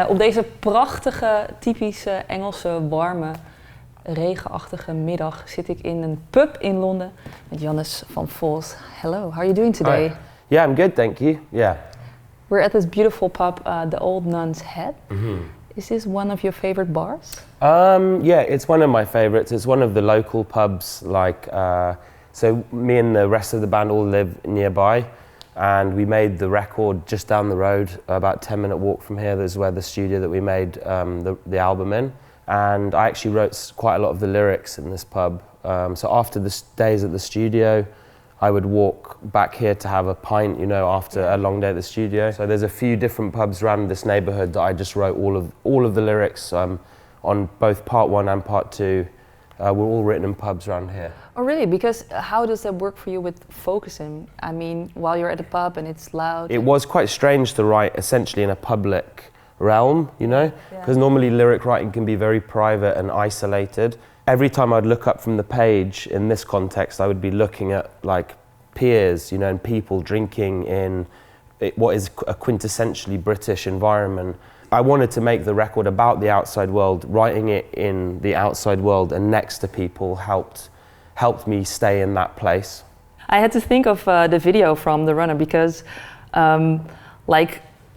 Op deze prachtige, typische Engelse, warme, regenachtige middag zit ik in een pub in Londen met Yannis van Foals. Hello, how are you doing today? Hi. Yeah, I'm good, thank you. Yeah. We're at this beautiful pub, the Old Nun's Head. Is this one of your favorite bars? Yeah, it's one of my favorites. It's one of the local pubs. So me and the rest of the band all live nearby, and we made the record just down the road, about a 10-minute walk from here. This is where the studio that we made the album in. And I actually wrote quite a lot of the lyrics in this pub. So after the days at the studio, I would walk back here to have a pint, after a long day at the studio. So there's a few different pubs around this neighborhood that I just wrote all of the lyrics on both part 1 and part 2. Were all written in pubs around here. Oh really? Because how does that work for you with focusing? I mean, while you're at a pub and it's loud. It was quite strange to write essentially in a public realm, because normally lyric writing can be very private and isolated. Every time I'd look up from the page in this context, I would be looking at peers, and people drinking in what is a quintessentially British environment. I wanted to make the record about the outside world. Writing it in the outside world and next to people helped me stay in that place. I had to think of the video from The Runner because,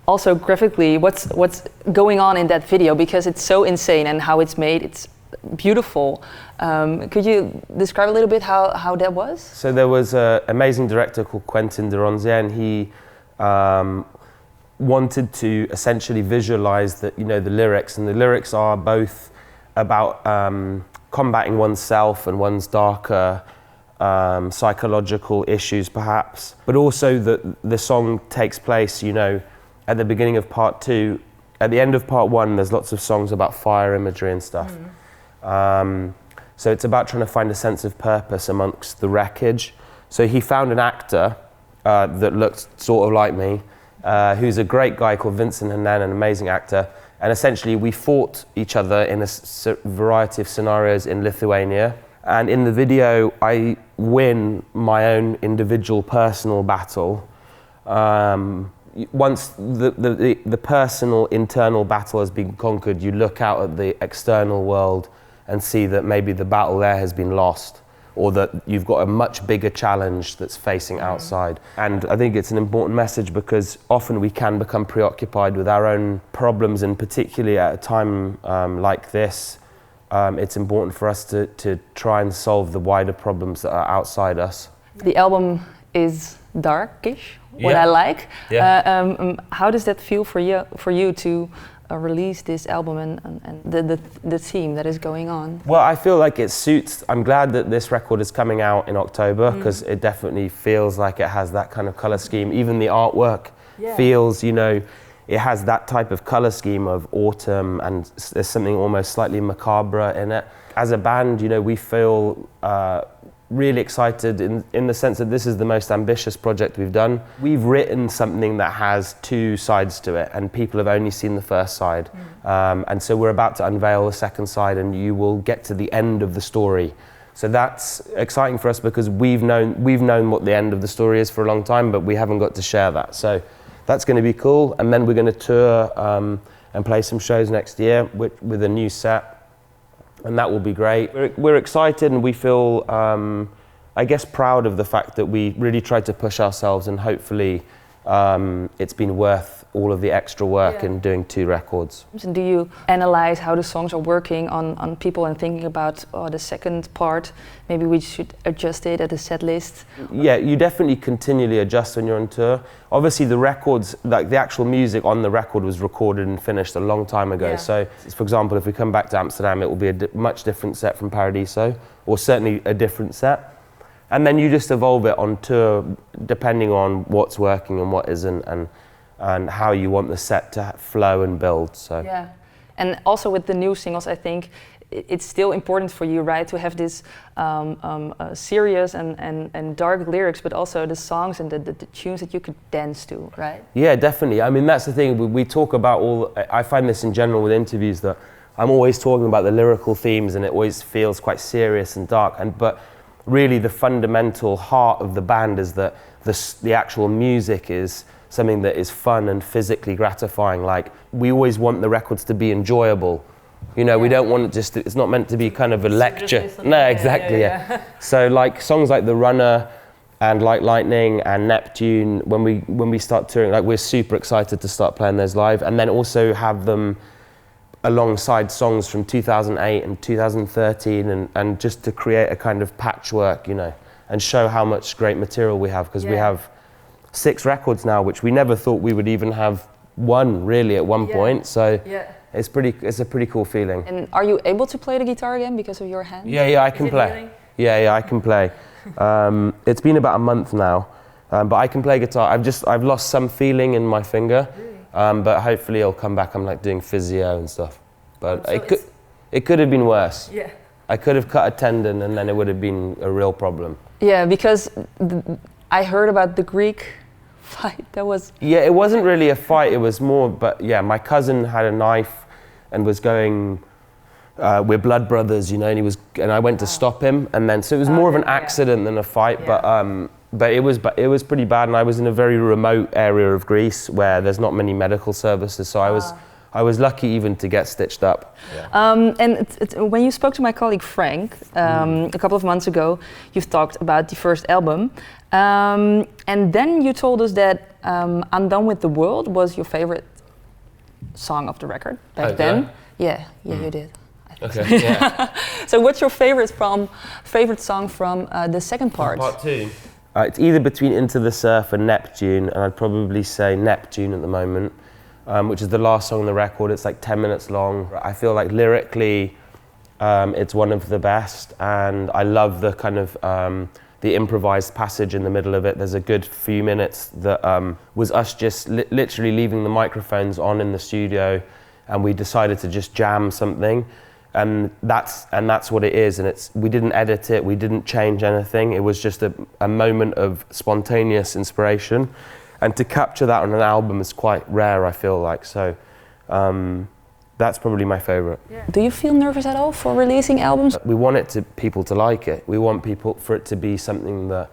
also graphically, what's going on in that video, because it's so insane and how it's made. It's beautiful. Could you describe a little bit how that was? So there was an amazing director called Quentin Duronzier, and he wanted to essentially visualize the lyrics, and the lyrics are both about combating oneself and one's darker psychological issues perhaps, but also that the song takes place at the beginning of part 2. At the end of part 1 there's lots of songs about fire imagery and stuff. So it's about trying to find a sense of purpose amongst the wreckage. So he found an actor that looked sort of like me, who's a great guy called Vincent Hanan, an amazing actor. And essentially we fought each other in a variety of scenarios in Lithuania. And in the video, I win my own individual personal battle. Once the personal internal battle has been conquered, you look out at the external world and see that maybe the battle there has been lost, or that you've got a much bigger challenge that's facing outside. And I think it's an important message because often we can become preoccupied with our own problems, and particularly at a time like this, it's important for us to try and solve the wider problems that are outside us. The album is darkish, what I like. How does that feel for you to release this album and the theme that is going on? Well, I feel like it suits. I'm glad that this record is coming out in October because it definitely feels like it has that kind of color scheme. Even the artwork feels, it has that type of color scheme of autumn, and there's something almost slightly macabre in it. As a band, we feel really excited in the sense that this is the most ambitious project we've done. We've written something that has 2 sides to it, and people have only seen the first side. And so we're about to unveil the second side, and you will get to the end of the story. So that's exciting for us because we've known what the end of the story is for a long time, but we haven't got to share that. So that's going to be cool. And then we're going to tour and play some shows next year with a new set. And that will be great. We're excited, and we feel, I guess, proud of the fact that we really tried to push ourselves, and hopefully it's been worth all of the extra work in doing 2 records. Do you analyze how the songs are working on people and thinking about the second part, maybe we should adjust it at the set list? Yeah, you definitely continually adjust when you're on tour. Obviously the records, like the actual music on the record was recorded and finished a long time ago. So for example, if we come back to Amsterdam, it will be a much different set from Paradiso, or certainly a different set. And then you just evolve it on tour depending on what's working and what isn't, and how you want the set to flow and build. So. Yeah, and also with the new singles, I think it's still important for you, right, to have this serious and dark lyrics, but also the songs and the tunes that you could dance to, right? Yeah, definitely. I mean, that's the thing. We talk about I find this in general with interviews, that I'm always talking about the lyrical themes, and it always feels quite serious and dark. But really, the fundamental heart of the band is that the actual music is something that is fun and physically gratifying. Like, we always want the records to be enjoyable. You know, we don't want it just, it's not meant to be kind of a lecture. No, exactly, yeah. So like songs like The Runner and Like Lightning and Neptune, when we start touring, like, we're super excited to start playing those live, and then also have them alongside songs from 2008 and 2013, and just to create a kind of patchwork, you know, and show how much great material we have, because we have 6 records now, which we never thought we would even have one really at one point. So it's a pretty cool feeling. And are you able to play the guitar again because of your hand? Yeah, I can play. Yeah, I can play. It's been about a month now, but I can play guitar. I've lost some feeling in my finger, but hopefully it'll come back. I'm like doing physio and stuff, but so it could have been worse. Yeah, I could have cut a tendon, and then it would have been a real problem. Yeah, because I heard about the Greek fight. That was... Yeah, it wasn't really a fight. It was more, but yeah, my cousin had a knife and was going. We're blood brothers, you know, and I went to stop him, and then so it was more of an accident than a fight. But it was pretty bad, and I was in a very remote area of Greece where there's not many medical services, so I was lucky even to get stitched up. And when you spoke to my colleague Frank a couple of months ago, you've talked about the first album, and then you told us that "I'm Done with the World" was your favorite song of the record back then. Yeah, you did. Okay. Yeah. So what's your favorite song from the second part? Part 2. It's either between Into the Surf and Neptune, and I'd probably say Neptune at the moment, which is the last song on the record. It's like 10 minutes long. I feel like lyrically, it's one of the best, and I love the kind of the improvised passage in the middle of it. There's a good few minutes that was us just literally leaving the microphones on in the studio, and we decided to just jam something. And that's what it is, and we didn't edit it, we didn't change anything. It was just a moment of spontaneous inspiration, and to capture that on an album is quite rare, I feel like. So that's probably my favorite. Yeah. Do you feel nervous at all for releasing albums? We want people to like it. We want for it to be something that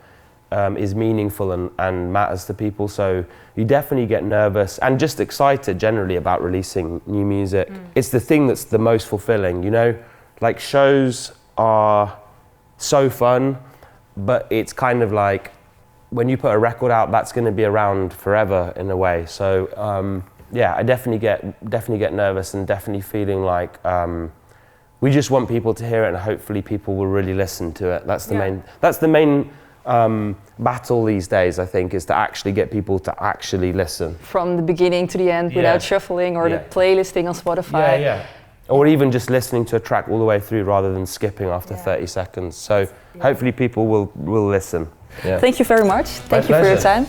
is meaningful and matters to people. So you definitely get nervous and just excited generally about releasing new music. It's the thing that's the most fulfilling, you know? Like, shows are so fun, but it's kind of like when you put a record out, that's going to be around forever in a way. So yeah, I definitely get nervous, and definitely feeling like we just want people to hear it, and hopefully people will really listen to it. That's the main battle these days, I think, is to actually get people to actually listen. From the beginning to the end, without shuffling or the playlisting on Spotify. Yeah. Or even just listening to a track all the way through rather than skipping after 30 seconds. So hopefully people will listen. Yeah. Thank you very much. Thank you for your time.